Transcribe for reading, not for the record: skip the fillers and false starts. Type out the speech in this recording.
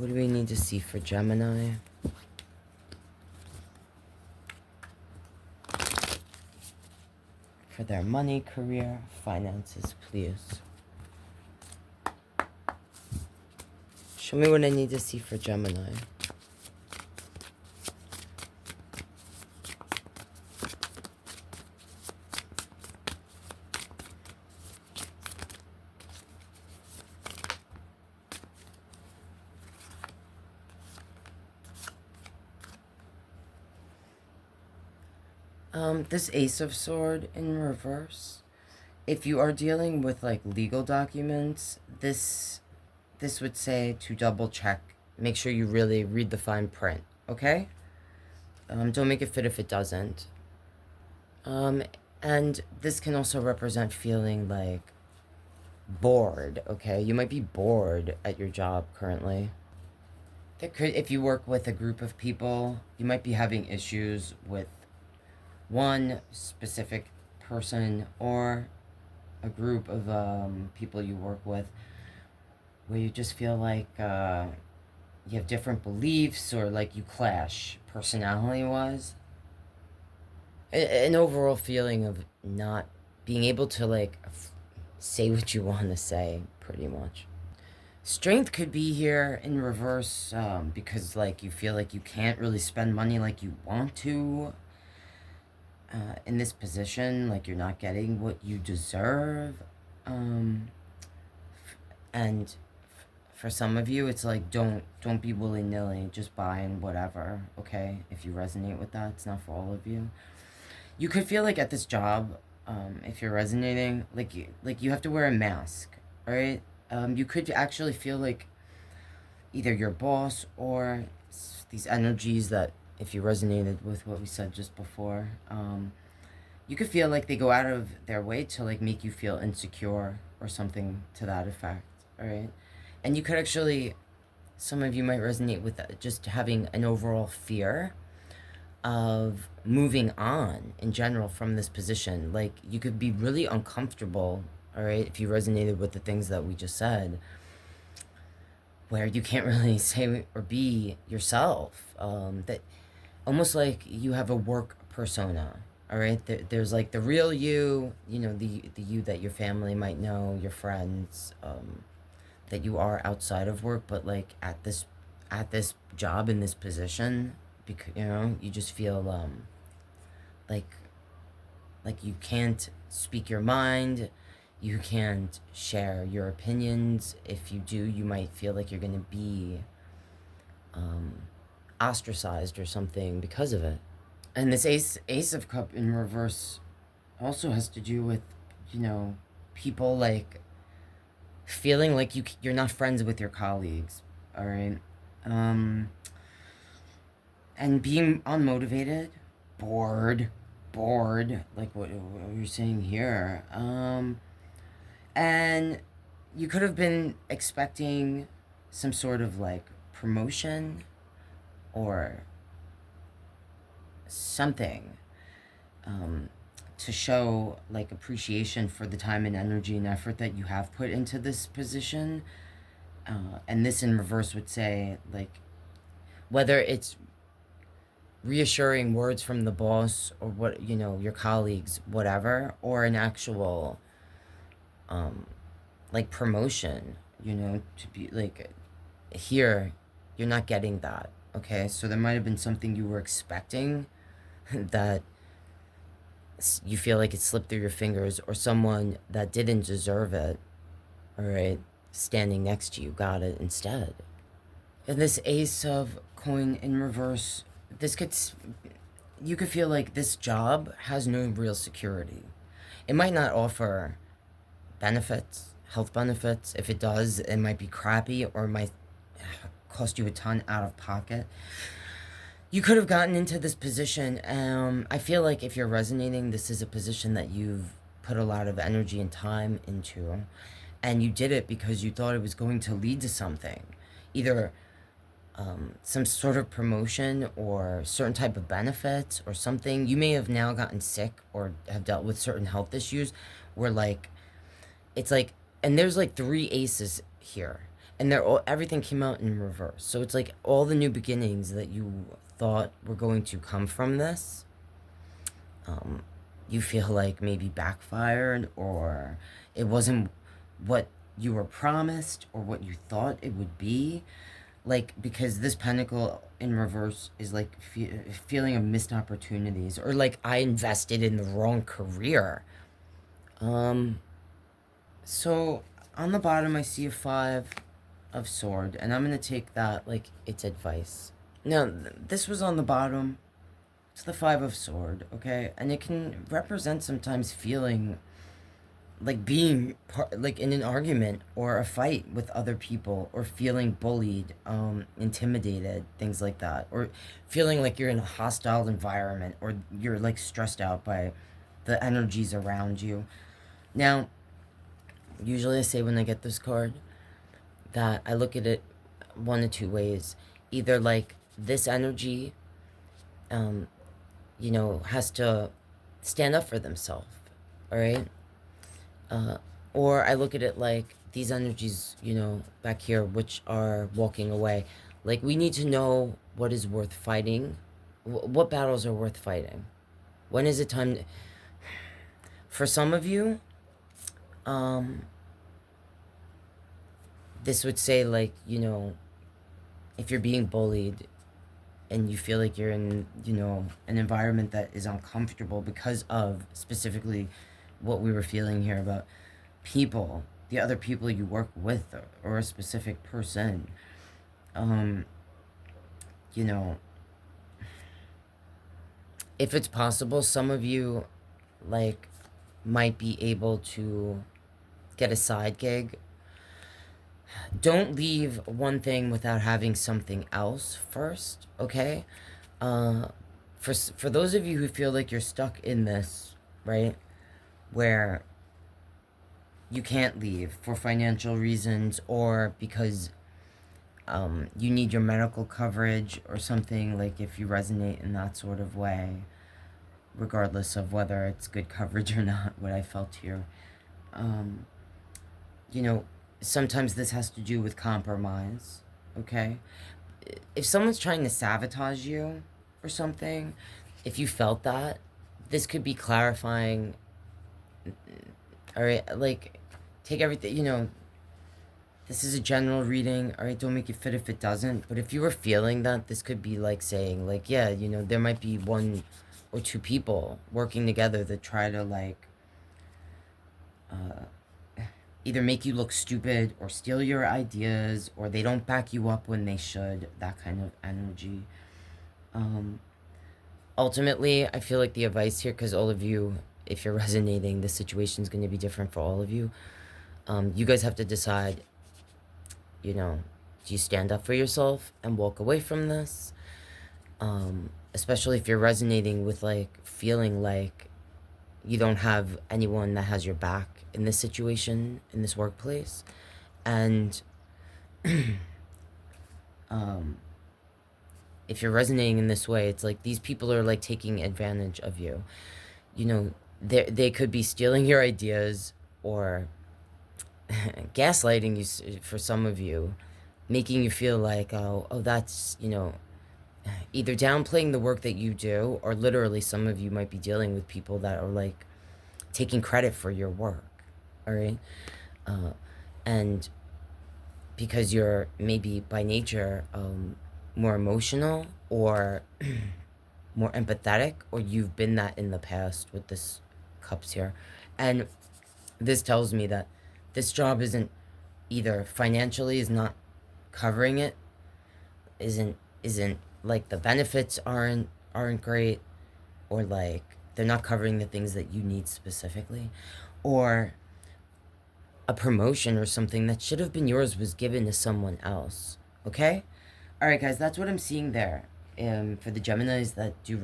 What do we need to see for Gemini? For their money, career, finances, please. Show me what I need to see for Gemini. This Ace of Sword in reverse. If you are dealing with like legal documents, this would say to double check. Make sure you really read the fine print, okay? Don't make it fit if it doesn't. And this can also represent feeling like bored, okay? You might be bored at your job currently. If you work with a group of people, you might be having issues with one specific person or a group of people you work with where you just feel like you have different beliefs or like you clash personality-wise. An overall feeling of not being able to like say what you want to say, pretty much. Strength could be here in reverse because like you feel like you can't really spend money like you want to in this position, like you're not getting what you deserve. And for some of you, it's like don't be willy-nilly just buying whatever, okay? If you resonate with that, it's not for all of you. You could feel like at this job, if you're resonating, like you have to wear a mask, right? You could actually feel like either your boss or these energies that, if you resonated with what we said just before, you could feel like they go out of their way to like make you feel insecure or something to that effect, all right? And you could actually, some of you might resonate with just having an overall fear of moving on in general from this position. Like you could be really uncomfortable, all right, if you resonated with the things that we just said, where you can't really say or be yourself, that almost like you have a work persona, all right? There's like the real you, you know, the you that your family might know, your friends, that you are outside of work, but like at this job, in this position, because, you know, you just feel like you can't speak your mind, you can't share your opinions. If you do, you might feel like you're going to be ostracized or something because of it. And this ace of cup in reverse also has to do with, you know, people like feeling like you're not friends with your colleagues, all right? And being unmotivated, bored, like what you're saying here. And you could have been expecting some sort of like promotion or something to show like appreciation for the time and energy and effort that you have put into this position. And this in reverse would say like whether it's reassuring words from the boss or what, you know, your colleagues, whatever, or an actual like promotion, you know, to be like here you're not getting that, okay? So there might have been something you were expecting that you feel like it slipped through your fingers, or someone that didn't deserve it, all right, standing next to you got it instead. And this ace of coin in reverse, you could feel like this job has no real security. It might not offer benefits, health benefits. If it does, it might be crappy or it might cost you a ton out of pocket. You could have gotten into this position. I feel like if you're resonating, this is a position that you've put a lot of energy and time into, and you did it because you thought it was going to lead to something, either some sort of promotion or certain type of benefits or something. You may have now gotten sick or have dealt with certain health issues where like, it's like, and there's like 3 aces here. and they're all, everything came out in reverse. So it's like all the new beginnings that you thought were going to come from this, you feel like maybe backfired, or it wasn't what you were promised or what you thought it would be. Like, because this pentacle in reverse is like feeling of missed opportunities, or like I invested in the wrong career. So on the bottom I see a 5 of Sword, and I'm gonna take that like it's advice. Now this was on the bottom. It's the 5 of Sword, okay, and it can represent sometimes feeling like being like in an argument or a fight with other people, or feeling bullied, intimidated, things like that, or feeling like you're in a hostile environment, or you're like stressed out by the energies around you. Now, usually I say when I get this card that I look at it one of two ways. Either like this energy, has to stand up for themselves, all right? Or I look at it like these energies, back here, which are walking away. Like, we need to know what is worth fighting, what battles are worth fighting. When is it time to... For some of you, this would say, like, if you're being bullied and you feel like you're in, an environment that is uncomfortable because of specifically what we were feeling here about people, the other people you work with, or a specific person, if it's possible, some of you, like, might be able to get a side gig. Don't leave one thing without having something else first, okay? For those of you who feel like you're stuck in this, right, where you can't leave for financial reasons, or because you need your medical coverage or something, like if you resonate in that sort of way, regardless of whether it's good coverage or not, what I felt here, sometimes this has to do with compromise, okay? If someone's trying to sabotage you or something, if you felt that, this could be clarifying, all right? Like, take everything, this is a general reading, all right? Don't make it fit if it doesn't. But if you were feeling that, this could be like saying, like, yeah, there might be 1 or 2 people working together that try to, like, either make you look stupid or steal your ideas, or they don't back you up when they should, that kind of energy. Ultimately, I feel like the advice here, because all of you, if you're resonating, this situation is going to be different for all of you. You guys have to decide, do you stand up for yourself and walk away from this? Especially if you're resonating with, like, feeling like you don't have anyone that has your back in this situation, in this workplace. And if you're resonating in this way, it's like these people are, like, taking advantage of you. They could be stealing your ideas, or gaslighting you, for some of you, making you feel like, oh, that's, either downplaying the work that you do, or literally some of you might be dealing with people that are, like, taking credit for your work, all right? And because you're maybe by nature more emotional, or more empathetic, or you've been that in the past with this Cups here. And this tells me that this job isn't, either financially is not covering it, isn't like the benefits aren't great, or like they're not covering the things that you need specifically, or a promotion or something that should have been yours was given to someone else, okay? All right, guys, that's what I'm seeing there. For the Geminis that do